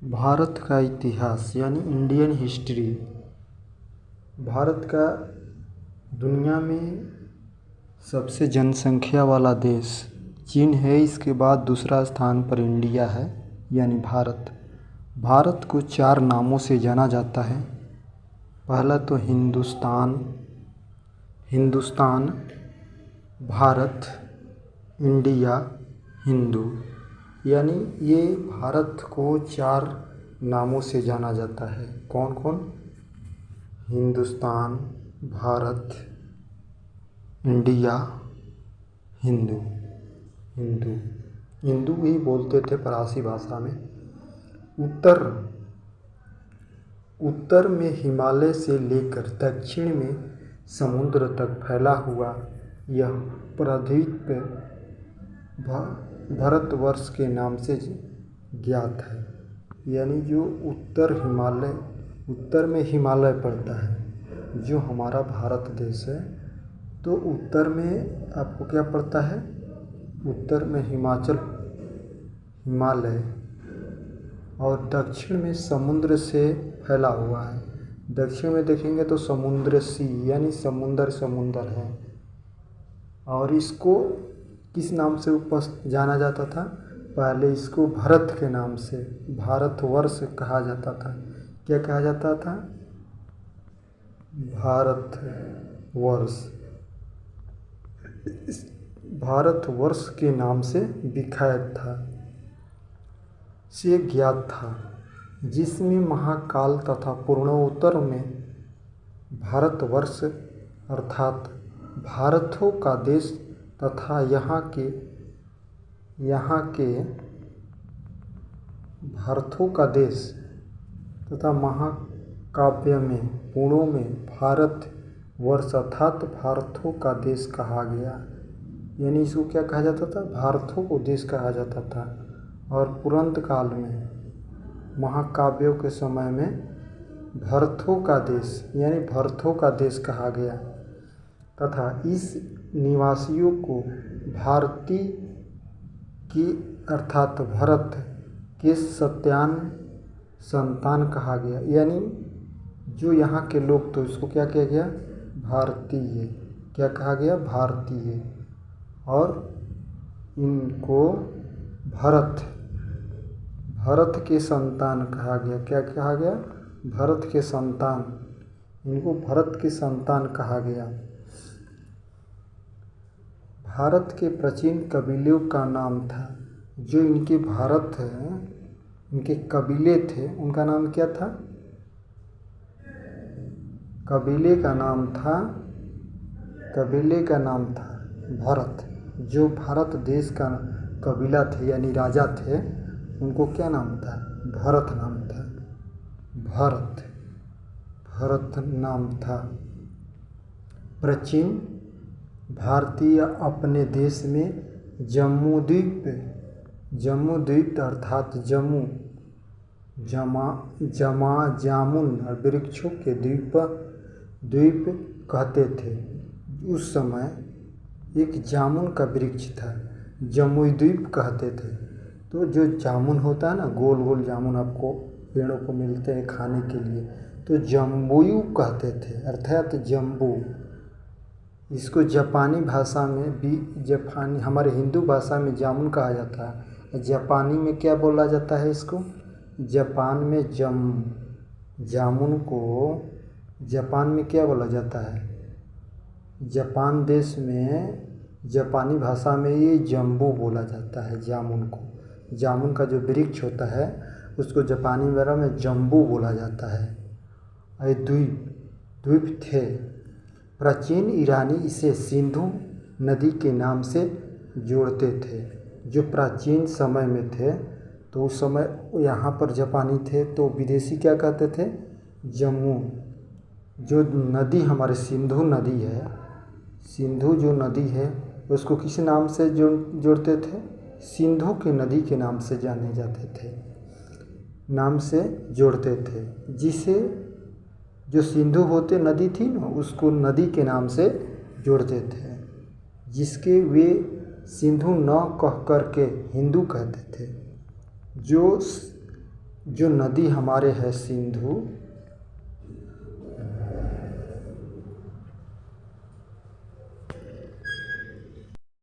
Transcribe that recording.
भारत का इतिहास यानी इंडियन हिस्ट्री। भारत का दुनिया में सबसे जनसंख्या वाला देश चीन है। इसके बाद दूसरा स्थान पर इंडिया है यानी भारत। भारत को 4 नामों से जाना जाता है। पहला तो हिंदुस्तान, भारत, इंडिया, हिंदू। यानी ये भारत को 4 नामों से जाना जाता है। कौन कौन? हिंदुस्तान, भारत, इंडिया, हिंदू। हिंदू हिंदू ही बोलते थे फारसी भाषा में। उत्तर में हिमालय से लेकर दक्षिण में समुद्र तक फैला हुआ यह प्रद्वीप भारतवर्ष के नाम से ज्ञात है। यानी जो उत्तर में हिमालय पड़ता है जो हमारा भारत देश है, तो उत्तर में आपको क्या पड़ता है? उत्तर में हिमालय और दक्षिण में समुद्र से फैला हुआ है। दक्षिण में देखेंगे तो समुद्र सी यानी समुंदर है। और इसको किस नाम से जाना जाता था? पहले इसको भारत के नाम से भारतवर्ष कहा जाता था। क्या कहा जाता था? भारतवर्ष। भारतवर्ष के नाम से विख्यात था, से ज्ञात था, जिसमें महाकाल तथा पूर्णोत्तर में भारतवर्ष अर्थात भारतों का देश तथा यहाँ के भारतों का देश तथा महाकाव्य में पुणों में भारत वर्ष अर्थात भारतों का देश कहा गया। यानी इसको क्या कहा जाता था? भारतों को देश कहा जाता था। और पुरांत काल में महाकाव्यों के समय में भरतों का देश यानी भरतों का देश कहा गया तथा इस निवासियों को भारती की अर्थात भरत के संतान कहा गया। यानी जो यहाँ के लोग, तो इसको क्या किया गया? भारतीय। क्या कहा गया? भारतीय। और इनको भरत के संतान कहा गया। क्या कहा गया? भरत के संतान। इनको भरत के संतान कहा गया। भारत के प्राचीन कबीलों का नाम था, जो इनके भारत है इनके कबीले थे, उनका नाम क्या था? कबीले का नाम था भरत। जो भारत देश का कबीला थे यानी राजा थे, उनको क्या नाम था? भरत नाम था। भरत नाम था। प्राचीन भारतीय अपने देश में जम्बूद्वीप अर्थात जामुन वृक्षों के द्वीप कहते थे। उस समय एक जामुन का वृक्ष था, जम्बूद्वीप कहते थे। तो जो जामुन होता है ना, गोल गोल जामुन आपको पेड़ों को मिलते हैं खाने के लिए, तो जम्बूयू कहते थे अर्थात जम्बू। इसको जापानी भाषा में भी हमारे हिंदू भाषा में जामुन कहा जाता है। जापानी में क्या बोला जाता है इसको? जापान में जामुन को जापान में क्या बोला जाता है? जापान देश में जापानी भाषा में ये जम्बू बोला जाता है। जामुन का जो वृक्ष होता है उसको जापानी भाषा में जम्बू बोला जाता है। ये द्वीप थे। प्राचीन ईरानी इसे सिंधु नदी के नाम से जोड़ते थे। जो प्राचीन समय में थे तो उस समय यहाँ पर जापानी थे, तो विदेशी क्या कहते थे? जम्मू। जो नदी हमारे सिंधु नदी है, सिंधु जो नदी है उसको किस नाम से जोड़ते थे? सिंधु के नदी के नाम से जाने जाते थे, नाम से जोड़ते थे। जिसे जो सिंधु होते नदी थी ना, उसको नदी के नाम से जोड़ते थे, जिसके वे सिंधु न कह कर के हिंदू कहते थे। जो नदी हमारे है सिंधु